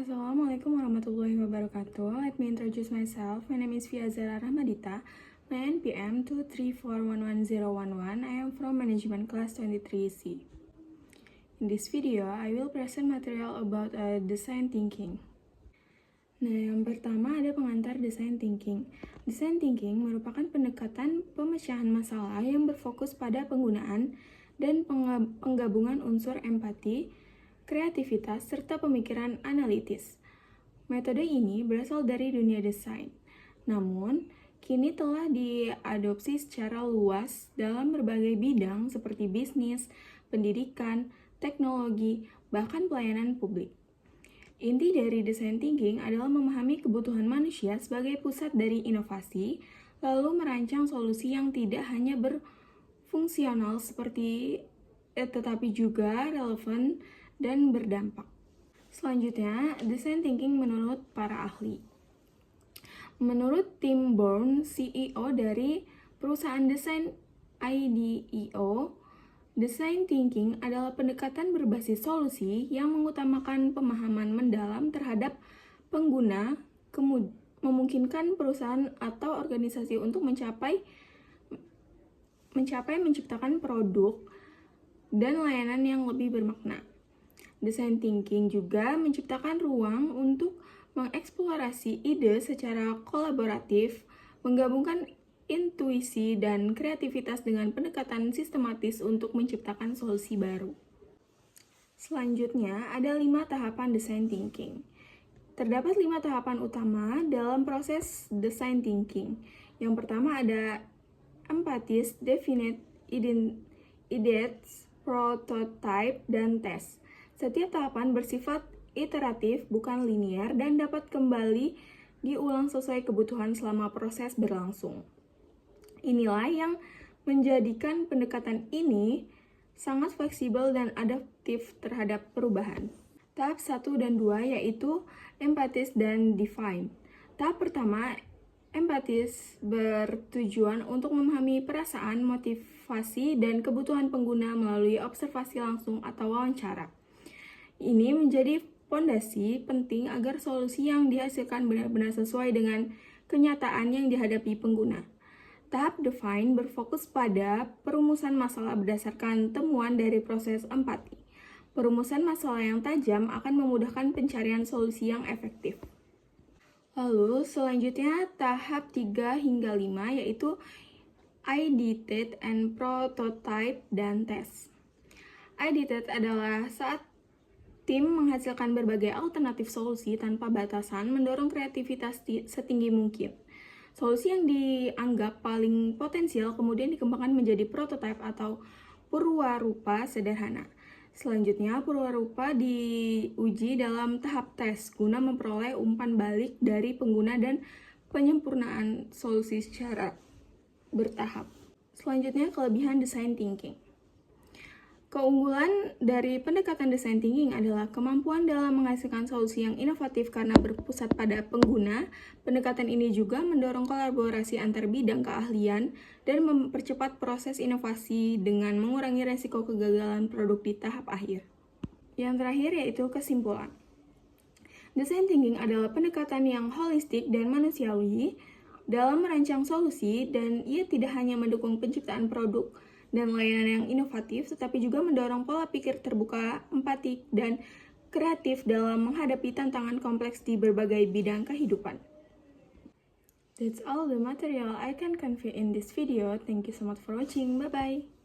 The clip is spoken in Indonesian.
Assalamualaikum warahmatullahi wabarakatuh. Let me introduce myself. My name is Fia Zara Rahmadita. My NPM 234111011. I am from Management Class 23C. In this video, I will present material about design thinking. Nah, yang pertama ada pengantar design thinking. Design thinking merupakan pendekatan pemecahan masalah yang berfokus pada penggunaan dan penggabungan unsur empati, kreativitas, serta pemikiran analitis. Metode ini berasal dari dunia desain. Namun, kini telah diadopsi secara luas dalam berbagai bidang seperti bisnis, pendidikan, teknologi, bahkan pelayanan publik. Inti dari design thinking adalah memahami kebutuhan manusia sebagai pusat dari inovasi, lalu merancang solusi yang tidak hanya berfungsional tetapi juga relevan dan berdampak. Selanjutnya, design thinking menurut para ahli. Menurut Tim Bourne, CEO dari perusahaan desain IDEO, design thinking adalah pendekatan berbasis solusi yang mengutamakan pemahaman mendalam terhadap pengguna, memungkinkan perusahaan atau organisasi untuk menciptakan produk dan layanan yang lebih bermakna. Design thinking juga menciptakan ruang untuk mengeksplorasi ide secara kolaboratif, menggabungkan intuisi dan kreativitas dengan pendekatan sistematis untuk menciptakan solusi baru. Selanjutnya, ada 5 tahapan design thinking. Terdapat 5 tahapan utama dalam proses design thinking. Yang pertama ada empathize, definite, ideate, prototype, dan test. Setiap tahapan bersifat iteratif, bukan linear, dan dapat kembali diulang sesuai kebutuhan selama proses berlangsung. Inilah yang menjadikan pendekatan ini sangat fleksibel dan adaptif terhadap perubahan. Tahap 1 dan 2 yaitu empathize dan define. Tahap pertama, empathize bertujuan untuk memahami perasaan, motivasi, dan kebutuhan pengguna melalui observasi langsung atau wawancara. Ini menjadi fondasi penting agar solusi yang dihasilkan benar-benar sesuai dengan kenyataan yang dihadapi pengguna. Tahap define berfokus pada perumusan masalah berdasarkan temuan dari proses empati. Perumusan masalah yang tajam akan memudahkan pencarian solusi yang efektif. Lalu selanjutnya tahap 3 hingga 5 yaitu ideate and prototype dan test. Ideate adalah saat tim menghasilkan berbagai alternatif solusi tanpa batasan, mendorong kreativitas setinggi mungkin. Solusi yang dianggap paling potensial kemudian dikembangkan menjadi prototipe atau purwarupa sederhana. Selanjutnya, purwarupa diuji dalam tahap tes guna memperoleh umpan balik dari pengguna dan penyempurnaan solusi secara bertahap. Selanjutnya, kelebihan design thinking. Keunggulan dari pendekatan design thinking adalah kemampuan dalam menghasilkan solusi yang inovatif karena berpusat pada pengguna. Pendekatan ini juga mendorong kolaborasi antar bidang keahlian dan mempercepat proses inovasi dengan mengurangi resiko kegagalan produk di tahap akhir. Yang terakhir yaitu kesimpulan. Design thinking adalah pendekatan yang holistik dan manusiawi dalam merancang solusi, dan ia tidak hanya mendukung penciptaan produk dan layanan yang inovatif, tetapi juga mendorong pola pikir terbuka, empatik, dan kreatif dalam menghadapi tantangan kompleks di berbagai bidang kehidupan. That's all the material I can convey in this video. Thank you so much for watching. Bye-bye.